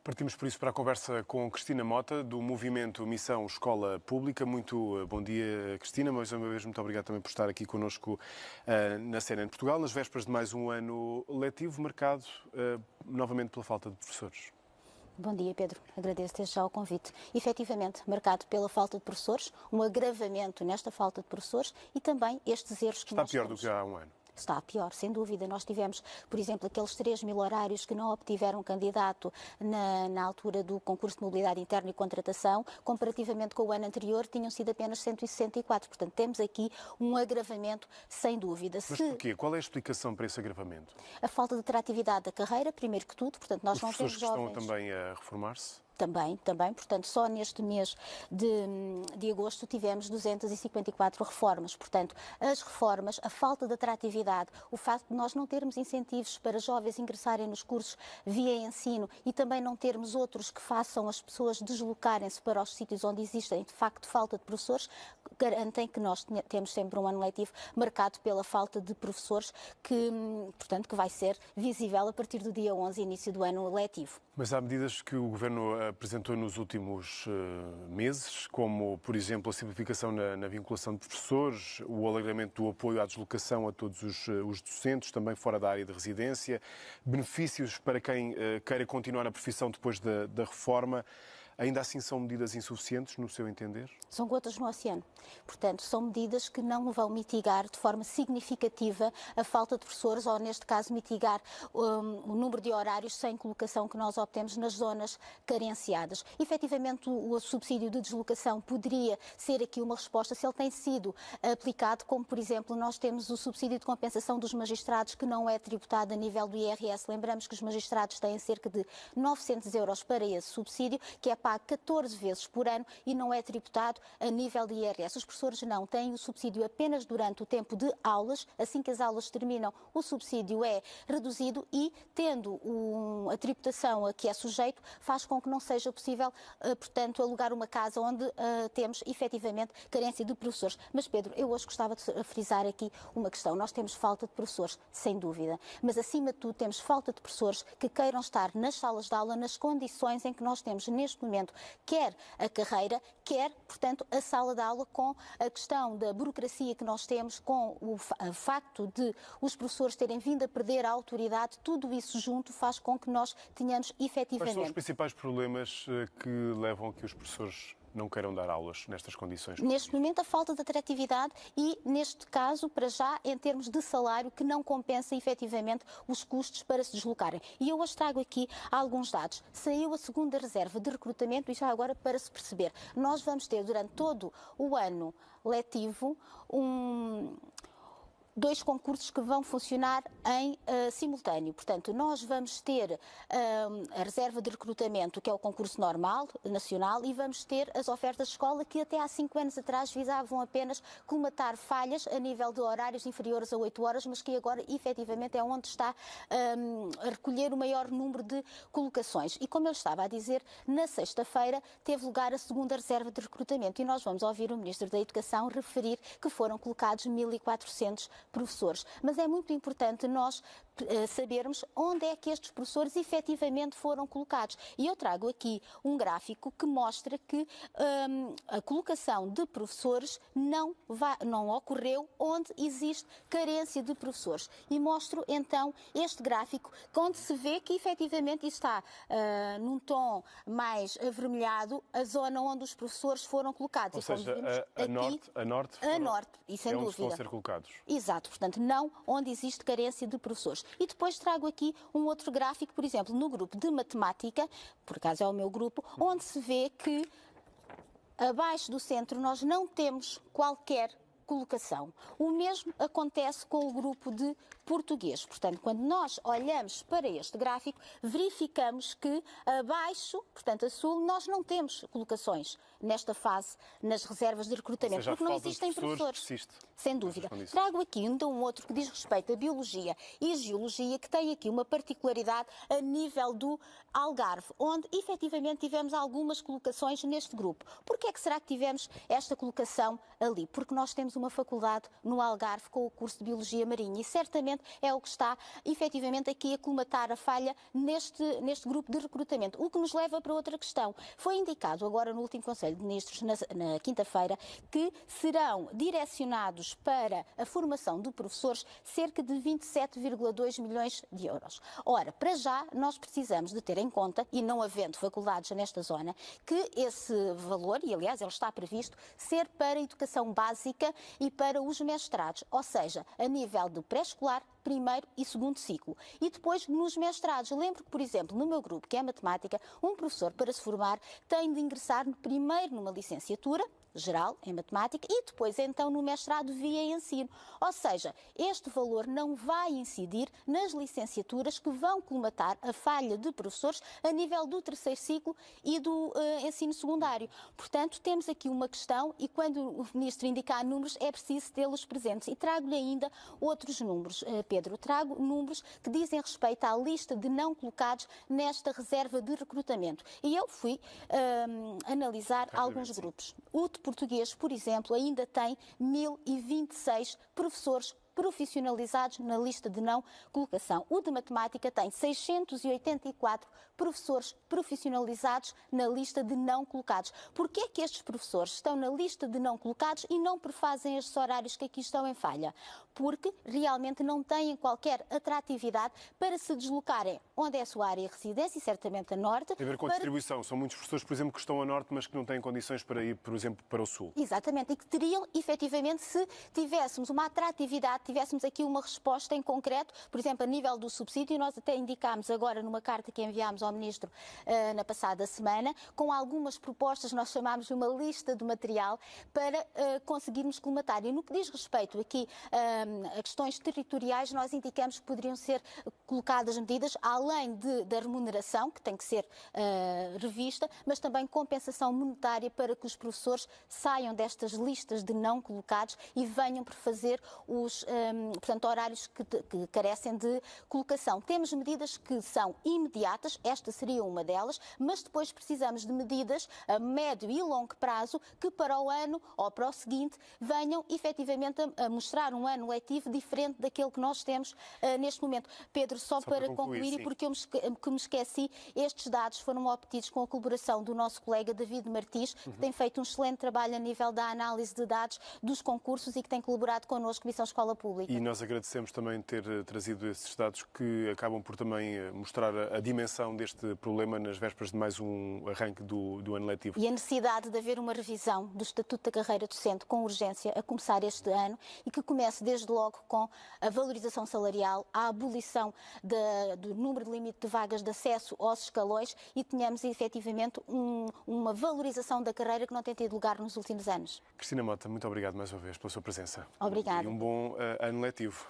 Partimos por isso para a conversa com Cristina Mota, do movimento Missão Escola Pública. Muito bom dia, Cristina. Mais uma vez, muito obrigado também por estar aqui connosco na CNN de Portugal, nas vésperas de mais um ano letivo, marcado novamente pela falta de professores. Bom dia, Pedro. Agradeço desde já o convite. Efetivamente, marcado pela falta de professores, um agravamento nesta falta de professores e também estes erros que nós temos. Está pior do que há um ano. Está pior, sem dúvida. Nós tivemos, por exemplo, aqueles 3.000 horários que não obtiveram candidato na altura do concurso de mobilidade interna e contratação, comparativamente com o ano anterior, tinham sido apenas 164. Portanto, temos aqui um agravamento, sem dúvida. Mas porquê? Qual é a explicação para esse agravamento? A falta de atratividade da carreira, primeiro que tudo. Portanto, nós não temos professores jovens... que estão também a reformar-se? Também. Portanto, só neste mês de agosto tivemos 254 reformas. Portanto, as reformas, a falta de atratividade, o facto de nós não termos incentivos para jovens ingressarem nos cursos via ensino e também não termos outros que façam as pessoas deslocarem-se para os sítios onde existem, de facto, falta de professores, garantem que nós temos sempre um ano letivo marcado pela falta de professores que, portanto, que vai ser visível a partir do dia 11, início do ano letivo. Mas há medidas que o Governo apresentou nos últimos meses, como, por exemplo, a simplificação na vinculação de professores, o alargamento do apoio à deslocação a todos os docentes, também fora da área de residência, benefícios para quem queira continuar na profissão depois da reforma. Ainda assim são medidas insuficientes, no seu entender? São gotas no oceano. Portanto, são medidas que não vão mitigar de forma significativa a falta de professores ou, neste caso, mitigar o número de horários sem colocação que nós obtemos nas zonas carenciadas. Efetivamente, o subsídio de deslocação poderia ser aqui uma resposta se ele tem sido aplicado, como, por exemplo, nós temos o subsídio de compensação dos magistrados que não é tributado a nível do IRS. Lembramos que os magistrados têm cerca de 900 euros para esse subsídio, que é pago 14 vezes por ano e não é tributado a nível de IRS. Os professores não têm o subsídio apenas durante o tempo de aulas. Assim que as aulas terminam, o subsídio é reduzido e, tendo a tributação a que é sujeito, faz com que não seja possível, portanto, alugar uma casa onde temos, efetivamente, carência de professores. Mas, Pedro, eu hoje gostava de frisar aqui uma questão. Nós temos falta de professores, sem dúvida, mas, acima de tudo, temos falta de professores que queiram estar nas salas de aula nas condições em que nós temos neste momento quer a carreira, quer, portanto, a sala de aula, com a questão da burocracia que nós temos, com o facto de os professores terem vindo a perder a autoridade, tudo isso junto faz com que nós tenhamos efetivamente... Quais são os principais problemas que levam a que os professores não queiram dar aulas nestas condições? Neste momento, a falta de atratividade e, neste caso, para já, em termos de salário, que não compensa efetivamente os custos para se deslocarem. E eu hoje trago aqui alguns dados. Saiu a segunda reserva de recrutamento e já agora para se perceber. Nós vamos ter, durante todo o ano letivo, dois concursos que vão funcionar em simultâneo. Portanto, nós vamos ter a reserva de recrutamento, que é o concurso normal, nacional, e vamos ter as ofertas de escola, que até há 5 anos atrás visavam apenas colmatar falhas a nível de horários inferiores a 8 horas, mas que agora, efetivamente, é onde está a recolher o maior número de colocações. E, como eu estava a dizer, na sexta-feira teve lugar a segunda reserva de recrutamento e nós vamos ouvir o Ministro da Educação referir que foram colocados 1.400 professores. Mas é muito importante nós sabermos onde é que estes professores efetivamente foram colocados. E eu trago aqui um gráfico que mostra que a colocação de professores não ocorreu onde existe carência de professores. E mostro então este gráfico onde se vê que efetivamente está num tom mais avermelhado a zona onde os professores foram colocados. Ou seja, a norte e sem é onde dúvida estão a ser colocados. Exato, portanto, não onde existe carência de professores. E depois trago aqui um outro gráfico, por exemplo, no grupo de matemática, por acaso é o meu grupo, onde se vê que abaixo do centro nós não temos qualquer colocação. O mesmo acontece com o grupo de português. Portanto, quando nós olhamos para este gráfico, verificamos que abaixo, portanto, a sul, nós não temos colocações nesta fase nas reservas de recrutamento, seja, porque não existem professores. Persiste, sem dúvida. Trago aqui ainda um outro que diz respeito à biologia e geologia, que tem aqui uma particularidade a nível do Algarve, onde efetivamente tivemos algumas colocações neste grupo. Porquê é que será que tivemos esta colocação ali? Porque nós temos uma faculdade no Algarve com o curso de Biologia Marinha e certamente recrutamento é o que está efetivamente aqui a colmatar a falha neste grupo de recrutamento. O que nos leva para outra questão. Foi indicado agora no último Conselho de Ministros, na quinta-feira, que serão direcionados para a formação de professores cerca de 27,2 milhões de euros. Ora, para já, nós precisamos de ter em conta, e não havendo faculdades nesta zona, que esse valor, e aliás ele está previsto, ser para a educação básica e para os mestrados, ou seja, a nível de pré-escolar, primeiro e segundo ciclo. E depois nos mestrados. Lembro que, por exemplo, no meu grupo, que é a matemática, um professor para se formar tem de ingressar primeiro numa licenciatura geral em matemática e depois então no mestrado via ensino. Ou seja, este valor não vai incidir nas licenciaturas que vão colmatar a falha de professores a nível do terceiro ciclo e do ensino secundário. Portanto, temos aqui uma questão e quando o Ministro indicar números é preciso tê-los presentes. E trago-lhe ainda outros números, Pedro. Trago números que dizem respeito à lista de não colocados nesta reserva de recrutamento. E eu fui analisar alguns grupos. O de português, por exemplo, ainda tem 1.026 professores profissionalizados na lista de não colocação. O de matemática tem 684 professores profissionalizados na lista de não colocados. Porquê é que estes professores estão na lista de não colocados e não prefazem estes horários que aqui estão em falha? Porque realmente não têm qualquer atratividade para se deslocarem onde é a sua área de residência, e certamente a norte. Tem a ver com a distribuição. São muitos professores, por exemplo, que estão a norte, mas que não têm condições para ir, por exemplo, para o sul. Exatamente, e que teriam, efetivamente, se tivéssemos uma atratividade, tivéssemos aqui uma resposta em concreto, por exemplo, a nível do subsídio, nós até indicámos agora numa carta que enviámos ao Ministro na passada semana, com algumas propostas, nós chamámos de uma lista de material para conseguirmos colmatar. E no que diz respeito aqui a questões territoriais, nós indicamos que poderiam ser colocadas medidas, além da remuneração, que tem que ser revista, mas também compensação monetária para que os professores saiam destas listas de não colocados e venham por fazer os portanto, horários que carecem de colocação. Temos medidas que são imediatas, esta seria uma delas, mas depois precisamos de medidas a médio e longo prazo que para o ano ou para o seguinte venham efetivamente a mostrar um ano letivo diferente daquele que nós temos neste momento. Pedro, só para concluir, e porque eu me esqueci, estes dados foram obtidos com a colaboração do nosso colega David Martins, que tem feito um excelente trabalho a nível da análise de dados dos concursos e que tem colaborado connosco, Comissão Escola Pública. E nós agradecemos também ter trazido esses dados que acabam por também mostrar a dimensão deste problema nas vésperas de mais um arranque do ano letivo. E a necessidade de haver uma revisão do Estatuto da Carreira Docente com urgência a começar este ano e que comece desde logo com a valorização salarial, a abolição do número de limite de vagas de acesso aos escalões e tenhamos efetivamente uma valorização da carreira que não tem tido lugar nos últimos anos. Cristina Mota, muito obrigado mais uma vez pela sua presença. Obrigada. E um bom ano letivo.